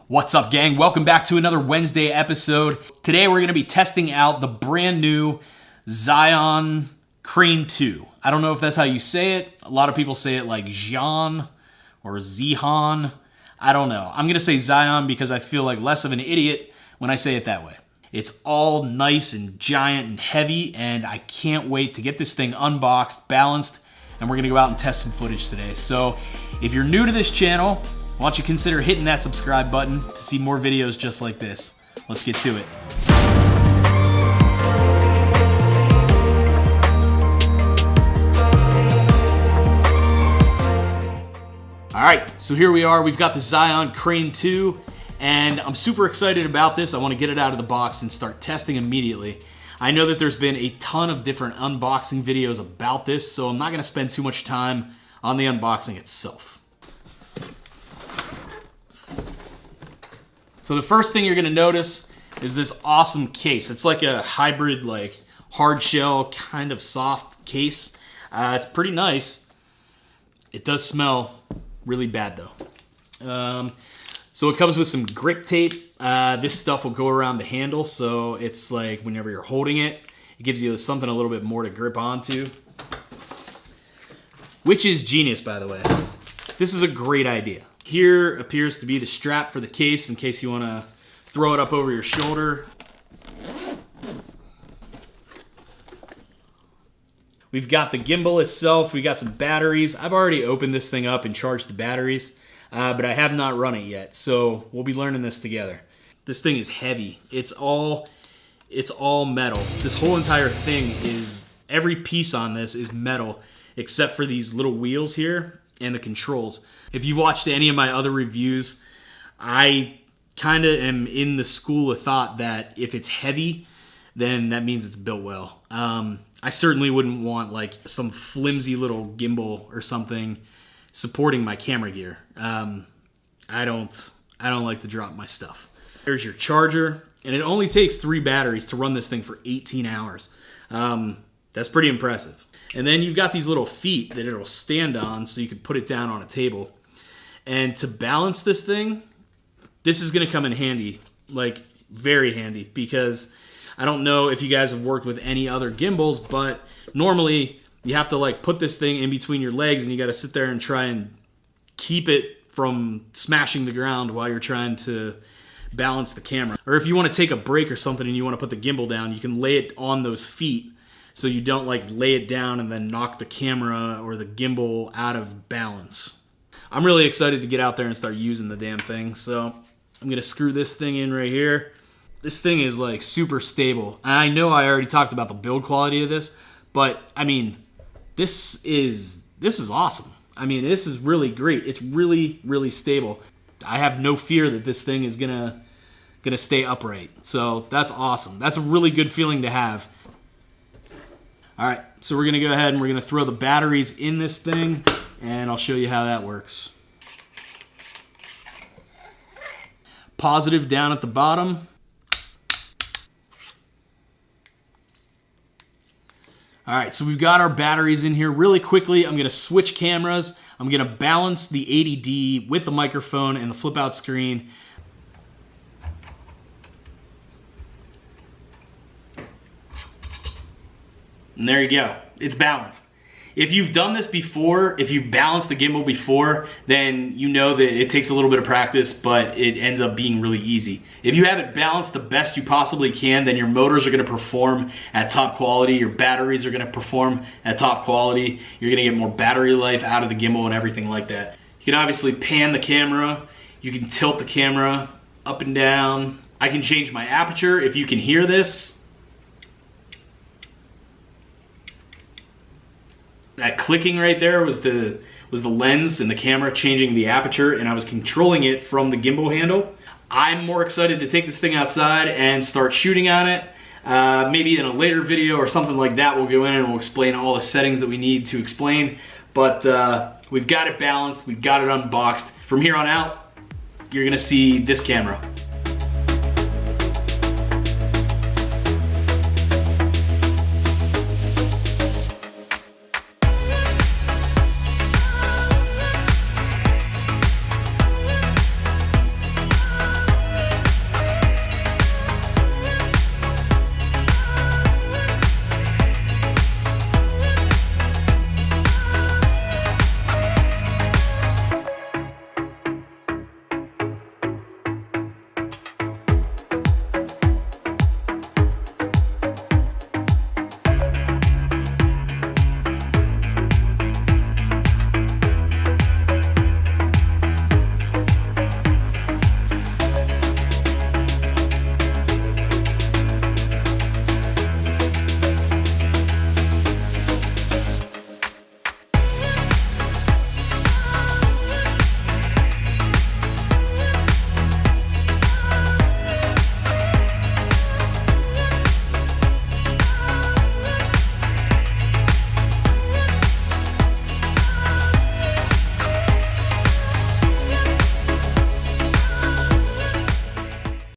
What's up, gang? Welcome back to another Wednesday episode. Today we're going to be testing out the brand new Zhiyun Crane 2. I don't know if that's how you say it. A lot of people say it like Zhiyun or Zhiyun. I don't know. I'm going to say Zhiyun because I feel like less of an idiot when I say it that way. It's all nice and giant and heavy, and I can't wait to get this thing unboxed, balanced, and we're going to go out and test some footage today. So if you're new to this channel, why don't you consider hitting that subscribe button to see more videos just like this. Let's get to it. All right, so here we are. We've got the Zhiyun Crane 2, and I'm super excited about this. I want to get it out of the box and start testing immediately. I know that there's been a ton of different unboxing videos about this, so I'm not going to spend too much time on the unboxing itself. So the first thing you're going to notice is this awesome case. It's like a hybrid, like hard shell, kind of soft case. It's pretty nice. It does smell really bad though. So it comes with some grip tape. This stuff will go around the handle, so it's like whenever you're holding it, it gives you something a little bit more to grip onto. Which is genius, by the way. This is a great idea. Here appears to be the strap for the case in case you want to throw it up over your shoulder. We've got the gimbal itself. We got some batteries. I've already opened this thing up and charged the batteries, but I have not run it yet, so we'll be learning this together. This thing is heavy. It's all metal. This whole entire thing is, every piece on this is metal except for these little wheels here and the controls. If you've watched any of my other reviews, I kind of am in the school of thought that if it's heavy, then that means it's built well. I certainly wouldn't want like some flimsy little gimbal or something supporting my camera gear. I don't like to drop my stuff. There's your charger, and it only takes 3 batteries to run this thing for 18 hours. That's pretty impressive. And then you've got these little feet that it'll stand on so you can put it down on a table. And to balance this thing, this is going to come in handy, like very handy, because I don't know if you guys have worked with any other gimbals, but normally you have to like put this thing in between your legs and you got to sit there and try and keep it from smashing the ground while you're trying to balance the camera. Or if you want to take a break or something and you want to put the gimbal down, you can lay it on those feet so you don't like lay it down and then knock the camera or the gimbal out of balance. I'm really excited to get out there and start using the damn thing. So I'm going to screw this thing in right here. This thing is like super stable. And I know I already talked about the build quality of this, but I mean, this is awesome. I mean, this is really great. It's really, really stable. I have no fear that this thing is gonna stay upright. So that's awesome. That's a really good feeling to have. All right, so we're gonna go ahead and we're gonna throw the batteries in this thing, and I'll show you how that works. Positive down at the bottom. All right, so we've got our batteries in here. Really quickly, I'm gonna switch cameras. I'm gonna balance the 80D with the microphone and the flip out screen. And there you go, it's balanced. If you've done this before, if you've balanced the gimbal before, then you know that it takes a little bit of practice, but it ends up being really easy. If you have it balanced the best you possibly can, then your motors are gonna perform at top quality, your batteries are gonna perform at top quality, you're gonna get more battery life out of the gimbal and everything like that. You can obviously pan the camera, you can tilt the camera up and down. I can change my aperture if you can hear this. That clicking right there was the lens and the camera changing the aperture, and I was controlling it from the gimbal handle. I'm more excited to take this thing outside and start shooting on it. Maybe in a later video or something like that, we'll go in and we'll explain all the settings that we need to explain. But we've got it balanced, we've got it unboxed. From here on out, you're gonna see this camera.